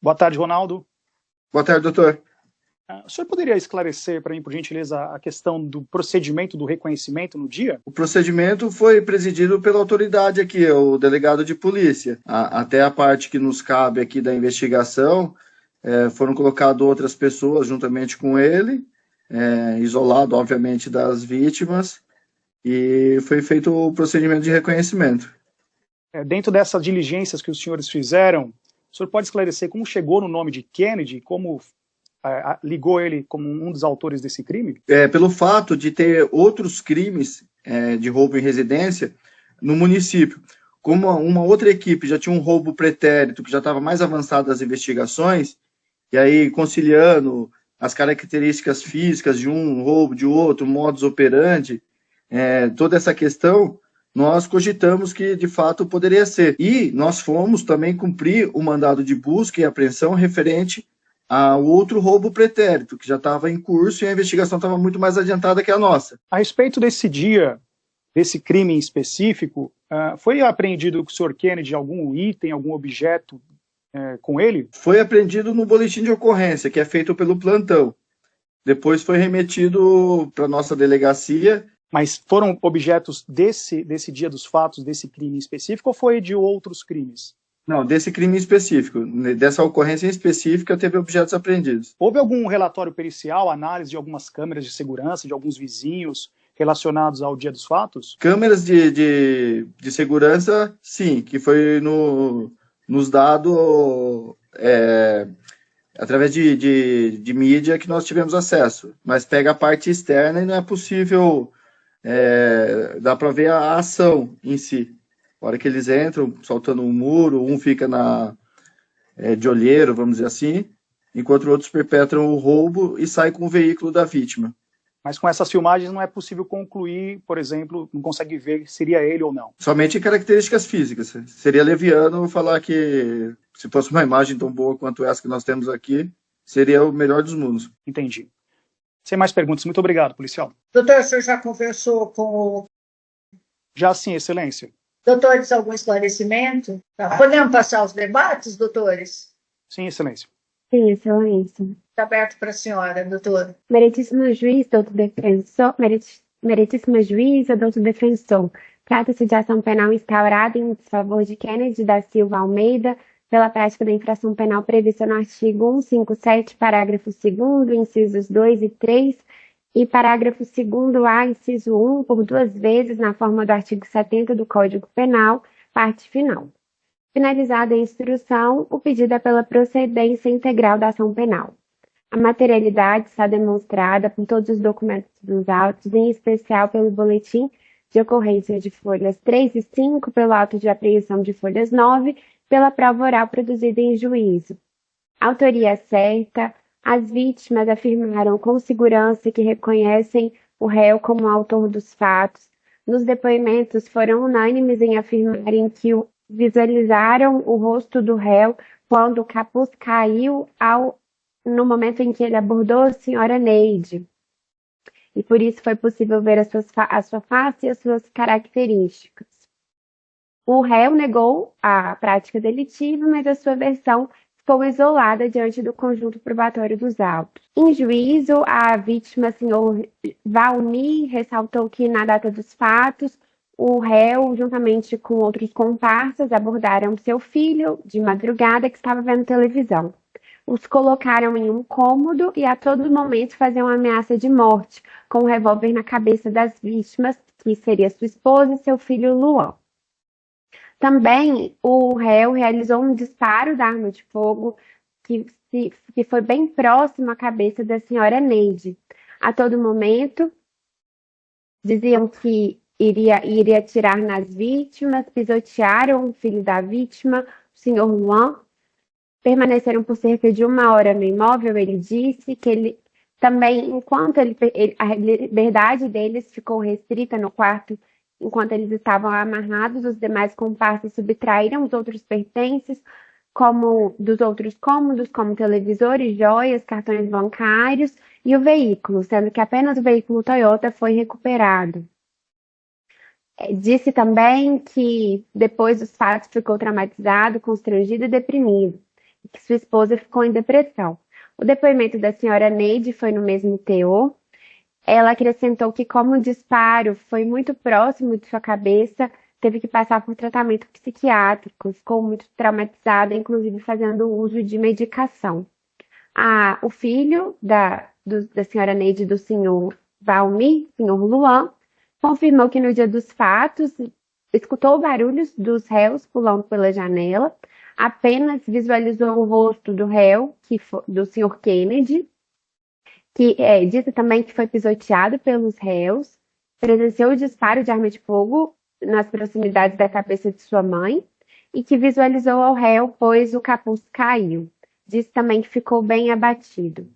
Boa tarde, Ronaldo. Boa tarde, doutor. O senhor poderia esclarecer para mim, por gentileza, a questão do procedimento do reconhecimento no dia? O procedimento foi presidido pela autoridade aqui, o delegado de polícia. Até a parte que nos cabe aqui da investigação, foram colocadas outras pessoas juntamente com ele, isolado, obviamente, das vítimas, e foi feito o procedimento de reconhecimento. Dentro dessas diligências que os senhores fizeram, o senhor pode esclarecer como chegou no nome de Kennedy, como ligou ele como um dos autores desse crime? Pelo fato de ter outros crimes de roubo em residência no município. Como uma outra equipe já tinha um roubo pretérito, que já estava mais avançado das investigações, e aí conciliando as características físicas de um roubo, de outro, modus operandi, toda essa questão, nós cogitamos que de fato poderia ser. E nós fomos também cumprir o mandado de busca e apreensão referente ao outro roubo pretérito, que já estava em curso e a investigação estava muito mais adiantada que a nossa. A respeito desse dia, desse crime em específico, foi apreendido com o Sr. Kennedy algum item, algum objeto com ele? Foi apreendido no boletim de ocorrência, que é feito pelo plantão. Depois foi remetido para a nossa delegacia. Mas foram objetos desse dia dos fatos, desse crime específico, ou foi de outros crimes? Não, desse crime específico, dessa ocorrência em específica, teve objetos apreendidos. Houve algum relatório pericial, análise de algumas câmeras de segurança, de alguns vizinhos relacionados ao dia dos fatos? Câmeras de segurança, sim, que foi nos dado através de mídia que nós tivemos acesso, mas pega a parte externa e não é possível, dá para ver a ação em si. A hora que eles entram, saltando um muro, um fica de olheiro, vamos dizer assim, enquanto outros perpetram o roubo e saem com o veículo da vítima. Mas com essas filmagens não é possível concluir, por exemplo, não consegue ver se seria ele ou não. Somente em características físicas. Seria leviano falar que, se fosse uma imagem tão boa quanto essa que nós temos aqui, seria o melhor dos mundos. Entendi. Sem mais perguntas, muito obrigado, policial. Doutor, o senhor já conversou com o... Já sim, excelência. Doutores, algum esclarecimento? Podemos passar os debates, doutores? Sim, excelência. Sim, excelência. Está aberto para a senhora, doutora. Meritíssimo juiz, doutor defensor, meritíssimo juiz, doutor defensor. Trata-se de ação penal instaurada em desfavor de Kennedy da Silva Almeida pela prática da infração penal prevista no artigo 157, parágrafo 2º, incisos 2 e 3, e parágrafo 2º-A, inciso 1, por 2 vezes, na forma do artigo 70 do Código Penal, parte final. Finalizada a instrução, o pedido é pela procedência integral da ação penal. A materialidade está demonstrada por todos os documentos dos autos, em especial pelo boletim de ocorrência de folhas 3 e 5, pelo auto de apreensão de folhas 9, pela prova oral produzida em juízo. Autoria certa, as vítimas afirmaram com segurança que reconhecem o réu como autor dos fatos. Nos depoimentos foram unânimes em afirmarem que visualizaram o rosto do réu quando o capuz caiu no momento em que ele abordou a senhora Neide. E por isso foi possível ver a sua face e as suas características. O réu negou a prática delitiva, mas a sua versão ficou isolada diante do conjunto probatório dos autos. Em juízo, a vítima, senhor Valmir, ressaltou que na data dos fatos, o réu, juntamente com outros comparsas, abordaram seu filho de madrugada que estava vendo televisão. Os colocaram em um cômodo e a todo momento faziam ameaça de morte, com um revólver na cabeça das vítimas, que seria sua esposa e seu filho Luan. Também o réu realizou um disparo da arma de fogo que foi bem próximo à cabeça da senhora Neide. A todo momento, diziam que iria atirar nas vítimas, pisotearam o filho da vítima, o senhor Luan. Permaneceram por cerca de 1 hora no imóvel. Ele disse que ele também, enquanto a liberdade deles ficou restrita no quarto, enquanto eles estavam amarrados, os demais comparsas subtraíram os outros pertences, como dos outros cômodos, como televisores, joias, cartões bancários e o veículo, sendo que apenas o veículo Toyota foi recuperado. Disse também que depois dos fatos ficou traumatizado, constrangido e deprimido. que sua esposa ficou em depressão. O depoimento da senhora Neide foi no mesmo teor. Ela acrescentou que, como o disparo foi muito próximo de sua cabeça, teve que passar por tratamento psiquiátrico, ficou muito traumatizada, inclusive fazendo uso de medicação. O filho da senhora Neide e do senhor Valmir, senhor Luan, confirmou que no dia dos fatos escutou barulhos dos réus pulando pela janela, apenas visualizou o rosto do réu, do senhor Kennedy, que disse também que foi pisoteado pelos réus, presenciou o disparo de arma de fogo nas proximidades da cabeça de sua mãe e que visualizou ao réu, pois o capuz caiu. Disse também que ficou bem abatido.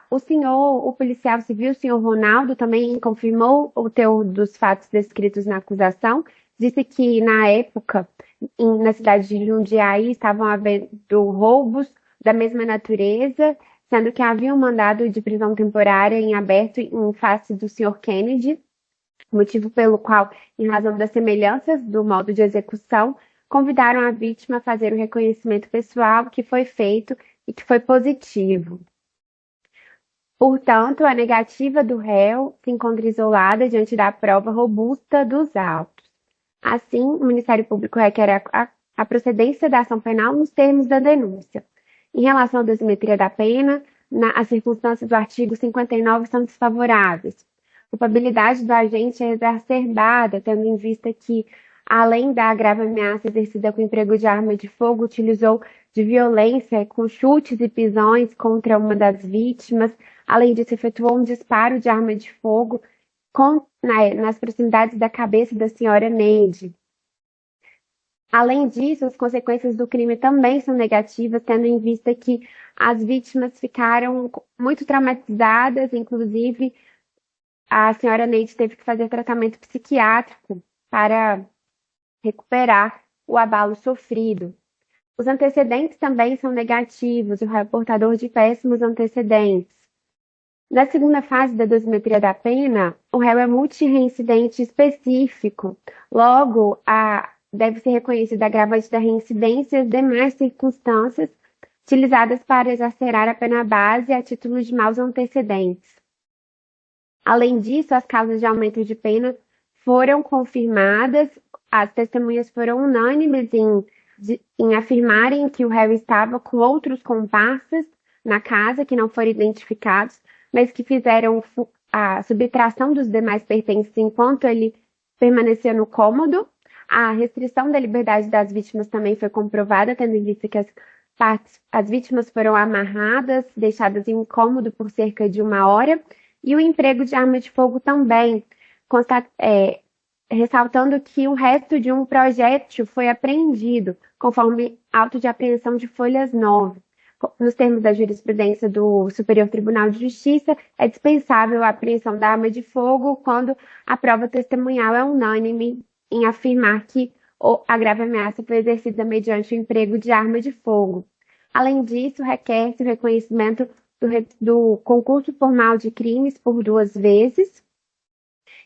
O policial civil, o senhor Ronaldo, também confirmou o teor dos fatos descritos na acusação. Disse que, na época, na cidade de Jundiaí, estavam havendo roubos da mesma natureza, sendo que havia um mandado de prisão temporária em aberto em face do senhor Kennedy, motivo pelo qual, em razão das semelhanças do modo de execução, convidaram a vítima a fazer o reconhecimento pessoal, que foi feito e que foi positivo. Portanto, a negativa do réu se encontra isolada diante da prova robusta dos autos. Assim, o Ministério Público requer a procedência da ação penal nos termos da denúncia. Em relação à dosimetria da pena, as circunstâncias do artigo 59 são desfavoráveis. A culpabilidade do agente é exacerbada, tendo em vista que, além da grave ameaça exercida com emprego de arma de fogo, utilizou de violência com chutes e pisões contra uma das vítimas. Além disso, efetuou um disparo de arma de fogo nas proximidades da cabeça da senhora Neide. Além disso, as consequências do crime também são negativas, tendo em vista que as vítimas ficaram muito traumatizadas, inclusive a senhora Neide teve que fazer tratamento psiquiátrico para recuperar o abalo sofrido. Os antecedentes também são negativos, o réu é portador de péssimos antecedentes. Na segunda fase da dosimetria da pena, o réu é multirreincidente específico. Logo, deve ser reconhecida a agravante da reincidência e as demais circunstâncias utilizadas para exacerbar a pena base a título de maus antecedentes. Além disso, as causas de aumento de pena foram confirmadas, as testemunhas foram unânimes em afirmarem que o réu estava com outros comparsas na casa que não foram identificados, mas que fizeram a subtração dos demais pertences enquanto ele permanecia no cômodo. A restrição da liberdade das vítimas também foi comprovada, tendo em vista que as vítimas foram amarradas, deixadas em um cômodo por cerca de 1 hora, e o emprego de arma de fogo também, ressaltando que o resto de um projétil foi apreendido, conforme auto de apreensão de folhas 9. Nos termos da jurisprudência do Superior Tribunal de Justiça, é dispensável a apreensão da arma de fogo quando a prova testemunhal é unânime em afirmar que a grave ameaça foi exercida mediante o emprego de arma de fogo. Além disso, requer-se o reconhecimento do concurso formal de crimes por 2 vezes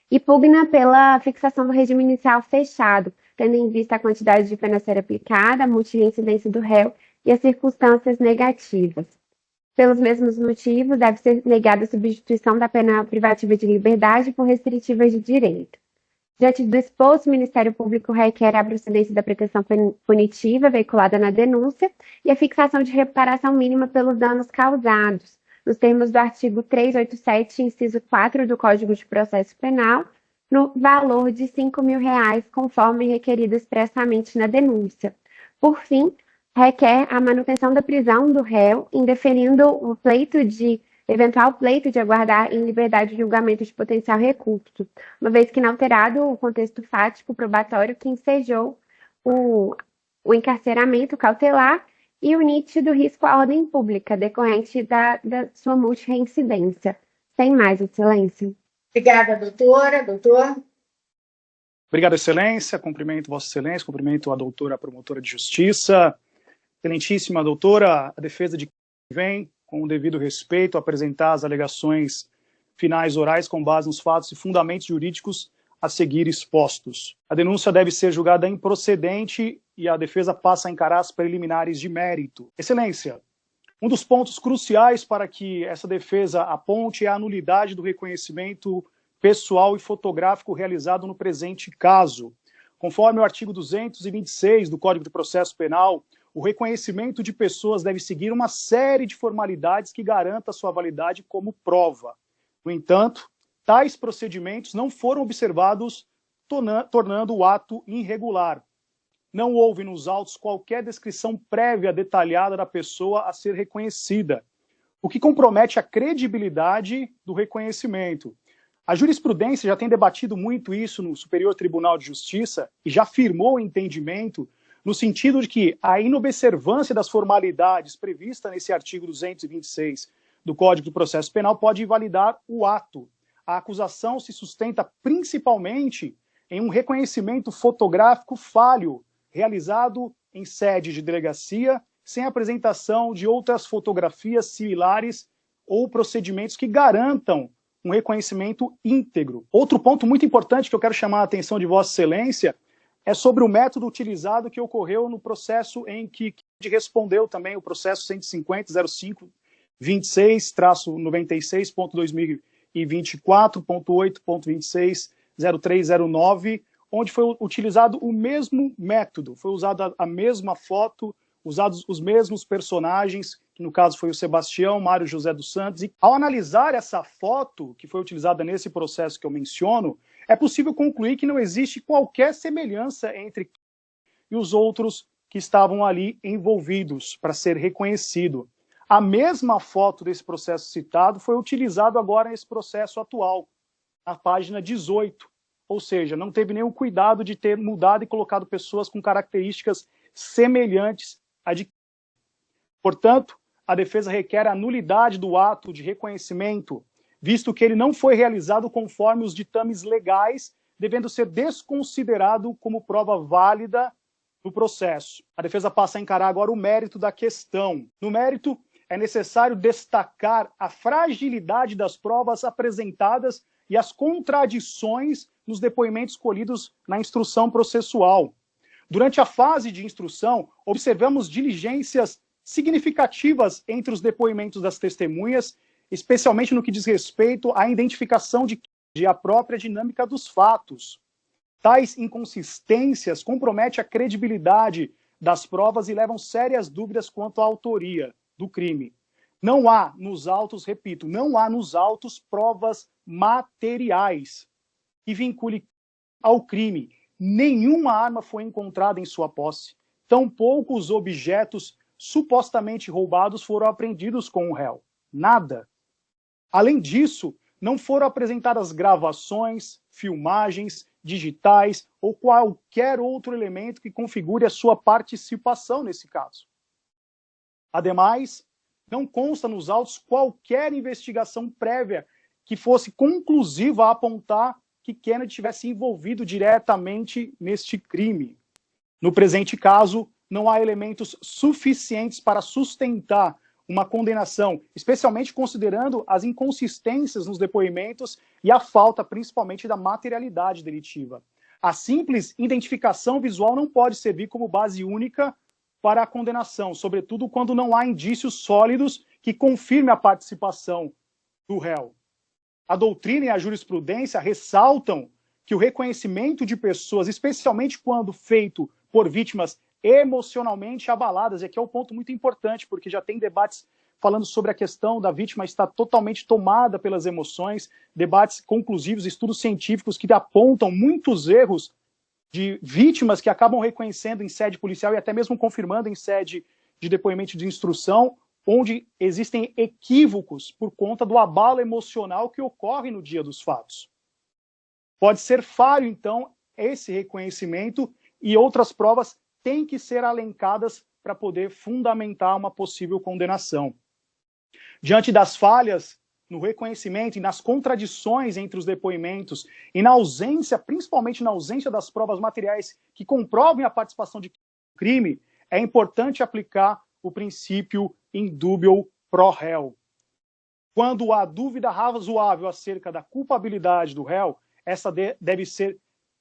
e pugna pela fixação do regime inicial fechado, tendo em vista a quantidade de pena a ser aplicada, a multirreincidência do réu e as circunstâncias negativas. Pelos mesmos motivos, deve ser negada a substituição da pena privativa de liberdade por restritivas de direito. Diante do exposto, o Ministério Público requer a procedência da pretensão punitiva veiculada na denúncia e a fixação de reparação mínima pelos danos causados, nos termos do artigo 387, inciso 4 do Código de Processo Penal, no valor de R$ 5.000, conforme requerido expressamente na denúncia. Por fim, requer a manutenção da prisão do réu, indeferindo o eventual pleito de aguardar em liberdade o julgamento de potencial recurso, uma vez que inalterado o contexto fático probatório que ensejou o encarceramento cautelar e o nítido risco à ordem pública decorrente da sua multirreincidência. Sem mais, Excelência. Obrigada, doutora. Doutor? Obrigado, Excelência. Cumprimento Vossa Excelência, cumprimento a doutora promotora de Justiça. Excelentíssima doutora, a defesa de quem vem, com o devido respeito, apresentar as alegações finais orais com base nos fatos e fundamentos jurídicos a seguir expostos. A denúncia deve ser julgada improcedente e a defesa passa a encarar as preliminares de mérito. Excelência, um dos pontos cruciais para que essa defesa aponte é a nulidade do reconhecimento pessoal e fotográfico realizado no presente caso. Conforme o artigo 226 do Código de Processo Penal, o reconhecimento de pessoas deve seguir uma série de formalidades que garanta sua validade como prova. No entanto, tais procedimentos não foram observados, tornando o ato irregular. Não houve nos autos qualquer descrição prévia detalhada da pessoa a ser reconhecida, o que compromete a credibilidade do reconhecimento. A jurisprudência já tem debatido muito isso no Superior Tribunal de Justiça e já firmou o entendimento no sentido de que a inobservância das formalidades prevista nesse artigo 226 do Código do Processo Penal pode invalidar o ato. A acusação se sustenta principalmente em um reconhecimento fotográfico falho, realizado em sede de delegacia, sem apresentação de outras fotografias similares ou procedimentos que garantam um reconhecimento íntegro. Outro ponto muito importante que eu quero chamar a atenção de Vossa Excelência é sobre o método utilizado que ocorreu no processo em que respondeu também o processo 150.05.26/96.2024.8.26.0309, onde foi utilizado o mesmo método, foi usada a mesma foto, usados os mesmos personagens, que no caso foi o Sebastião, Mário José dos Santos, e ao analisar essa foto que foi utilizada nesse processo que eu menciono, é possível concluir que não existe qualquer semelhança entre e os outros que estavam ali envolvidos para ser reconhecido. A mesma foto desse processo citado foi utilizada agora nesse processo atual, na página 18, ou seja, não teve nenhum cuidado de ter mudado e colocado pessoas com características semelhantes à de. Portanto, a defesa requer a nulidade do ato de reconhecimento, visto que ele não foi realizado conforme os ditames legais, devendo ser desconsiderado como prova válida no processo. A defesa passa a encarar agora o mérito da questão. No mérito, é necessário destacar a fragilidade das provas apresentadas e as contradições nos depoimentos colhidos na instrução processual. Durante a fase de instrução, observamos diligências significativas entre os depoimentos das testemunhas, especialmente no que diz respeito à identificação de a própria dinâmica dos fatos. Tais inconsistências comprometem a credibilidade das provas e levam sérias dúvidas quanto à autoria do crime. Não há nos autos, repito, não há nos autos provas materiais que vincule ao crime. Nenhuma arma foi encontrada em sua posse. Tampouco os objetos supostamente roubados foram apreendidos com o réu. Nada. Além disso, não foram apresentadas gravações, filmagens, digitais ou qualquer outro elemento que configure a sua participação nesse caso. Ademais, não consta nos autos qualquer investigação prévia que fosse conclusiva a apontar que Kennedy tivesse envolvido diretamente neste crime. No presente caso, não há elementos suficientes para sustentar uma condenação, especialmente considerando as inconsistências nos depoimentos e a falta, principalmente, da materialidade delitiva. A simples identificação visual não pode servir como base única para a condenação, sobretudo quando não há indícios sólidos que confirmem a participação do réu. A doutrina e a jurisprudência ressaltam que o reconhecimento de pessoas, especialmente quando feito por vítimas emocionalmente abaladas, e aqui é um ponto muito importante, porque já tem debates falando sobre a questão da vítima estar totalmente tomada pelas emoções, debates conclusivos, estudos científicos que apontam muitos erros de vítimas que acabam reconhecendo em sede policial e até mesmo confirmando em sede de depoimento de instrução, onde existem equívocos por conta do abalo emocional que ocorre no dia dos fatos. Pode ser falho, então, esse reconhecimento e outras provas têm que ser alencadas para poder fundamentar uma possível condenação. Diante das falhas no reconhecimento e nas contradições entre os depoimentos e na ausência, principalmente na ausência das provas materiais que comprovem a participação de crime, é importante aplicar o princípio indubio pro réu. Quando há dúvida razoável acerca da culpabilidade do réu, essa deve ser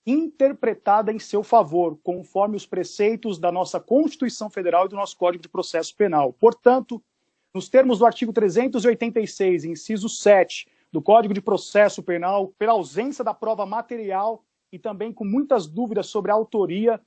interpretada em seu favor, conforme os preceitos da nossa Constituição Federal e do nosso Código de Processo Penal. Portanto, nos termos do artigo 386, inciso 7, do Código de Processo Penal, pela ausência da prova material e também com muitas dúvidas sobre a autoria,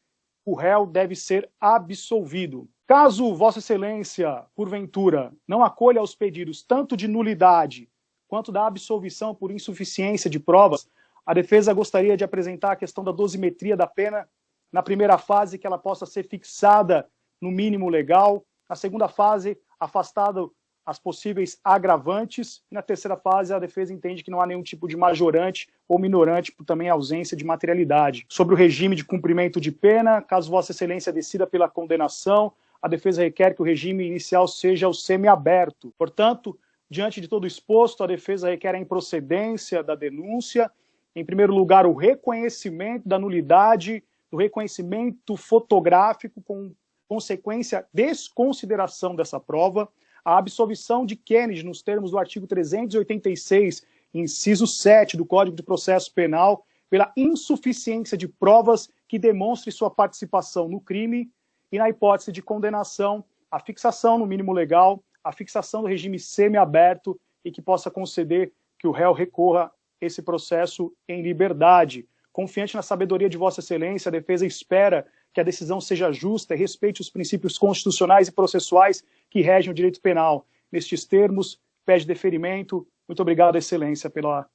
o réu deve ser absolvido. Caso Vossa Excelência, porventura, não acolha os pedidos tanto de nulidade quanto da absolvição por insuficiência de provas, a defesa gostaria de apresentar a questão da dosimetria da pena, na primeira fase, que ela possa ser fixada no mínimo legal, na segunda fase, afastado as possíveis agravantes, e na terceira fase, a defesa entende que não há nenhum tipo de majorante ou minorante, por também ausência de materialidade. Sobre o regime de cumprimento de pena, caso Vossa Excelência decida pela condenação, a defesa requer que o regime inicial seja o semiaberto. Portanto, diante de todo o exposto, a defesa requer a improcedência da denúncia, em primeiro lugar, o reconhecimento da nulidade, do reconhecimento fotográfico com consequência desconsideração dessa prova, a absolvição de Kennedy nos termos do artigo 386, inciso 7 do Código de Processo Penal, pela insuficiência de provas que demonstre sua participação no crime e, na hipótese de condenação, a fixação no mínimo legal, a fixação do regime semiaberto e que possa conceder que o réu recorra esse processo em liberdade. Confiante na sabedoria de Vossa Excelência, a defesa espera que a decisão seja justa e respeite os princípios constitucionais e processuais que regem o direito penal. Nestes termos, pede deferimento. Muito obrigado, Excelência, pela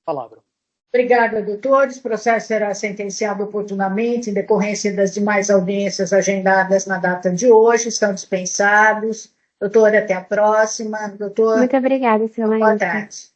palavra. Obrigada, doutores. O processo será sentenciado oportunamente em decorrência das demais audiências agendadas na data de hoje. Estão dispensados. Doutora, até a próxima. Doutor, Muito obrigada, Excelência. boa tarde.